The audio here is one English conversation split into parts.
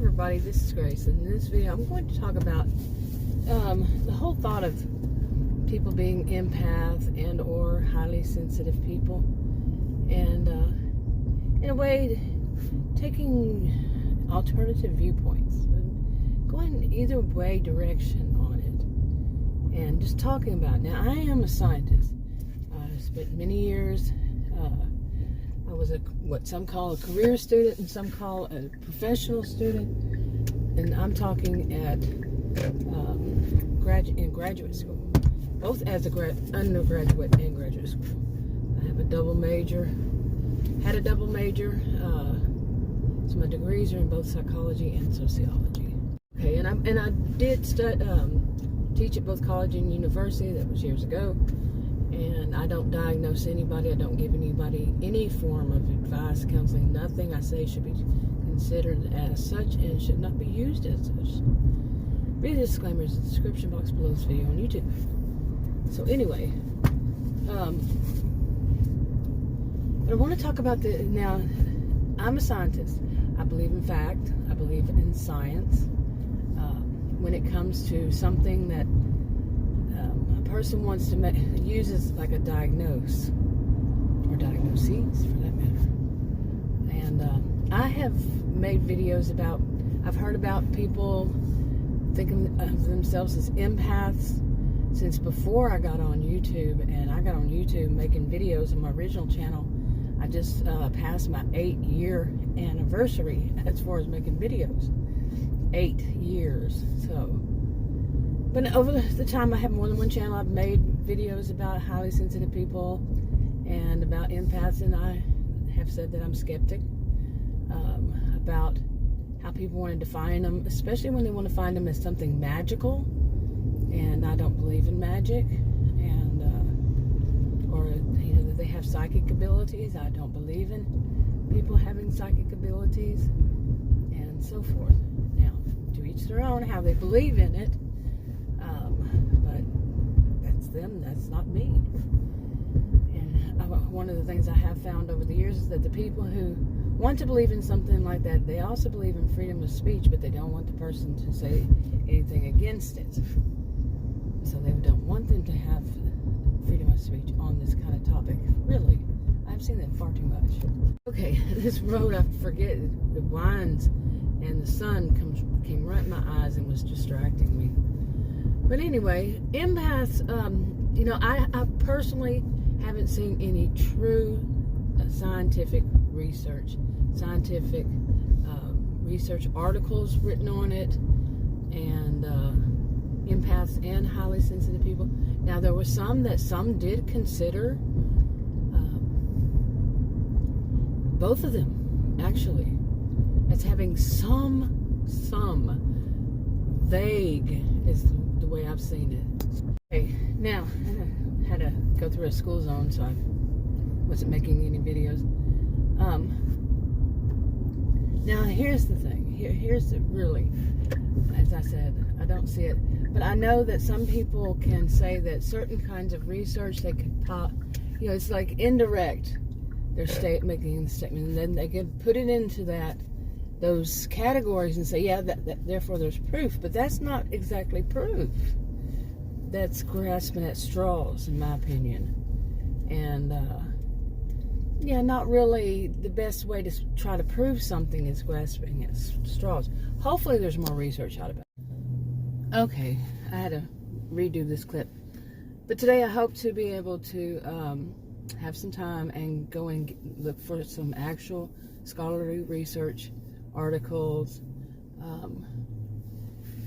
everybody, this is Grace. In this video I'm going to talk about the whole thought of people being empath and or highly sensitive people, and in a way taking alternative viewpoints, going either way direction on it, and just talking about it. Now, I am a scientist. I spent many years, I was what some call a career student and some call a professional student, and I'm talking at in graduate school, both as undergraduate and graduate school. I have a double major, had a double major, so my degrees are in both psychology and sociology. Okay, and I did teach at both college and university. That was years ago. And I don't diagnose anybody. I don't give anybody any form of advice, counseling. Nothing I say should be considered as such and should not be used as such. Read the disclaimers in the description box below this video on YouTube. So anyway, I want to talk about now, I'm a scientist. I believe in fact. I believe in science. When it comes to something that person wants to use as like a diagnose or diagnoses for that matter. And I have made videos about, I've heard about people thinking of themselves as empaths since before I got on YouTube. And I got on YouTube making videos on my original channel. I just passed my 8-year anniversary as far as making videos. 8 years. So but over the time, I have more than one channel. I've made videos about highly sensitive people and about empaths, and I have said that I'm skeptic about how people want to define them, especially when they want to find them as something magical, and I don't believe in magic, and or that they have psychic abilities. I don't believe in people having psychic abilities, and so forth. Now, to each their own, how they believe in it. Them, that's not me. And one of the things I have found over the years is that the people who want to believe in something like that, they also believe in freedom of speech, but they don't want the person to say anything against it. So they don't want them to have freedom of speech on this kind of topic. Really, I've seen that far too much. Okay, this road, I forget, it winds, and the sun came right in my eyes and was distracting me. But anyway, empaths, I personally haven't seen any true scientific research articles written on it, and empaths and highly sensitive people. Now, there were some did consider, both of them, actually, as having some vague is the way I've seen it. Okay, now I had to go through a school zone, so I wasn't making any videos. Now here's the thing. Here's the really, as I said, I don't see it, but I know that some people can say that certain kinds of research they could pop. It's like indirect. They're making the statement, and then they can put it into those categories and say, yeah, that therefore there's proof. But that's not exactly proof. That's grasping at straws, in my opinion. And not really the best way to try to prove something is grasping at straws. Hopefully there's more research out about it. Okay, I had to redo this clip. But today I hope to be able to have some time and go and look for some actual scholarly research articles,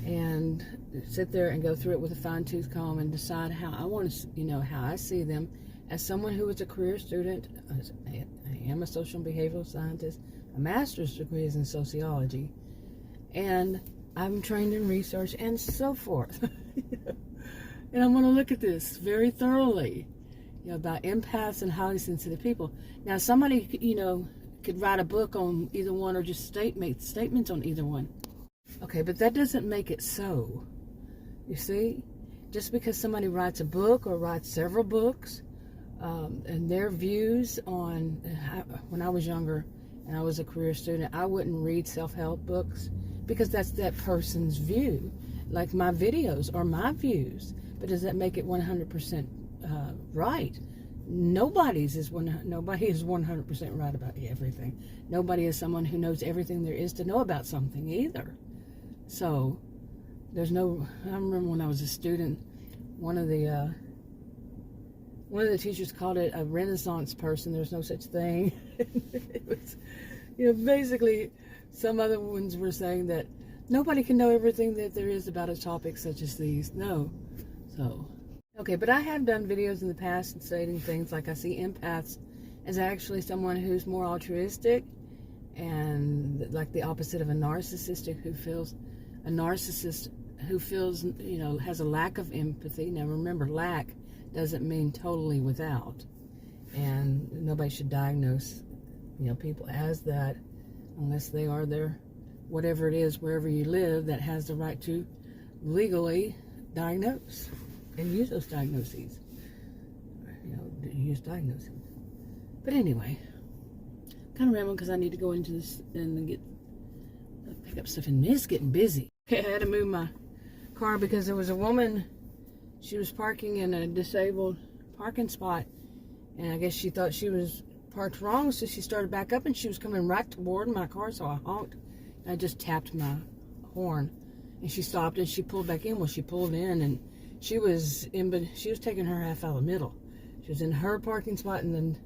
and sit there and go through it with a fine-tooth comb and decide how I want to, how I see them as someone who is a career student. I am a social and behavioral scientist. A master's degree is in sociology, and I'm trained in research and so forth. And I'm going to look at this very thoroughly, about empaths and highly sensitive people. Now, somebody, could write a book on either one, or just make statements on either one. Okay, but that doesn't make it so. You see? Just because somebody writes a book or writes several books, and their views on when I was younger and I was a career student, I wouldn't read self-help books because that's that person's view. Like my videos are my views, but does that make it 100% right? Nobody is 100% right about everything. Nobody is someone who knows everything there is to know about something either. So there's no. I remember when I was a student, one of the teachers called it a Renaissance person. There's no such thing. It was, basically, some other ones were saying that nobody can know everything that there is about a topic such as these. No. So, okay, but I have done videos in the past stating things like I see empaths as actually someone who's more altruistic and like the opposite of a narcissist who feels, has a lack of empathy. Now remember, lack doesn't mean totally without. And nobody should diagnose, people as that unless they are there, whatever it is, wherever you live, that has the right to legally diagnose and use those diagnoses. Use diagnosing. But anyway, kind of rambling because I need to go into this and pick up stuff, and it's getting busy. I had to move my car because there was a woman. She was parking in a disabled parking spot, and I guess she thought she was parked wrong, so she started back up, and she was coming right toward my car, so I honked. I just tapped my horn, and she stopped, and she pulled back in. Well, she pulled in, and she was taking her half out of the middle. She was in her parking spot, and then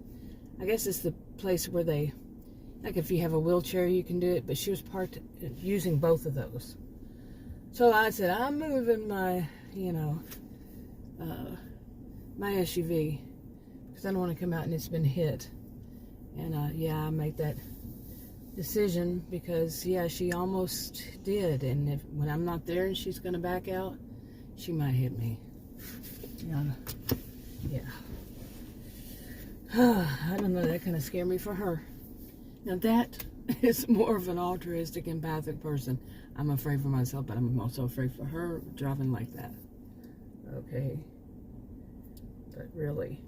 I guess it's the place where they, like if you have a wheelchair, you can do it, but she was parked using both of those. So I said, I'm moving my, my SUV, because I don't want to come out and it's been hit. And I made that decision because, she almost did. And when I'm not there and she's going to back out, she might hit me. I don't know, that kind of scared me for her. Now that is more of an altruistic, empathic person. I'm afraid for myself, but I'm also afraid for her driving like that. Okay. But really.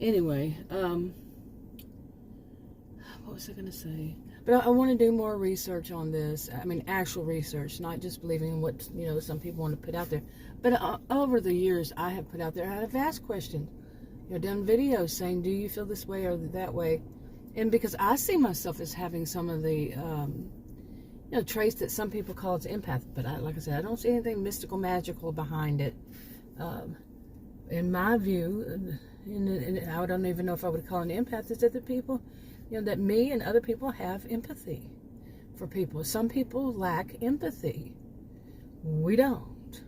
Anyway, what was I going to say? But I want to do more research on this. I mean, actual research, not just believing in what, some people want to put out there. But over the years, I have put out there, I have asked questions. Done videos saying, do you feel this way or that way? And because I see myself as having some of the, traits that some people call it empath. But like I said, I don't see anything mystical, magical behind it. In my view, and I don't even know if I would call it an empath, is that the people, that me and other people have empathy for people. Some people lack empathy. We don't.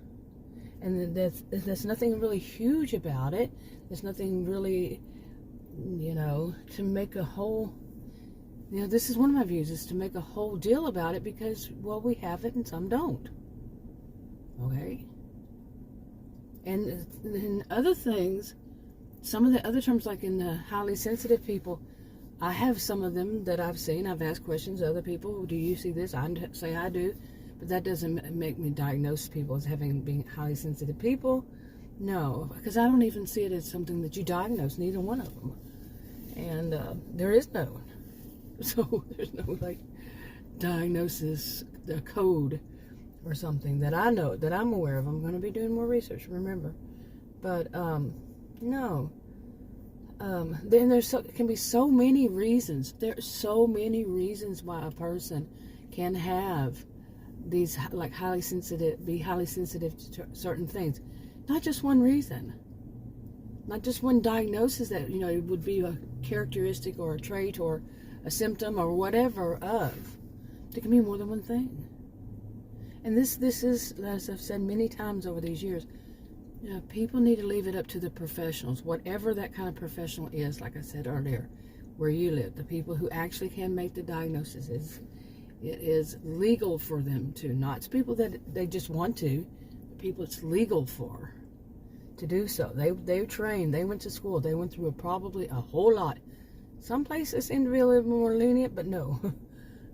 And there's nothing really huge about it. There's nothing really, to make a whole, this is one of my views, is to make a whole deal about it because, well, we have it and some don't. Okay? And then other things, some of the other terms, like in the highly sensitive people, I have some of them that I've seen. I've asked questions to other people. Do you see this? I say I do. But that doesn't make me diagnose people as being highly sensitive people. No, because I don't even see it as something that you diagnose, neither one of them. And there is no one. So there's no, diagnosis, the code or something that I know, that I'm aware of. I'm going to be doing more research, remember. But, no. Then can be so many reasons. There are so many reasons why a person can have these, be highly sensitive to certain things. Not just one reason. Not just one diagnosis that, it would be a characteristic or a trait or a symptom or whatever of. There can be more than one thing. And this is, as I've said many times over these years, people need to leave it up to the professionals, whatever that kind of professional is, like I said earlier, where you live, the people who actually can make the diagnosis. It is legal for them to, not people that they just want to, people it's legal for to do so. They trained, they went to school, they went through probably a whole lot. Some places seem to be a little more lenient, but no.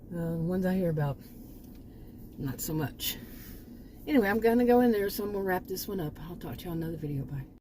Ones I hear about, not so much. Anyway, I'm going to go in there, so I'm going to wrap this one up. I'll talk to you on another video. Bye.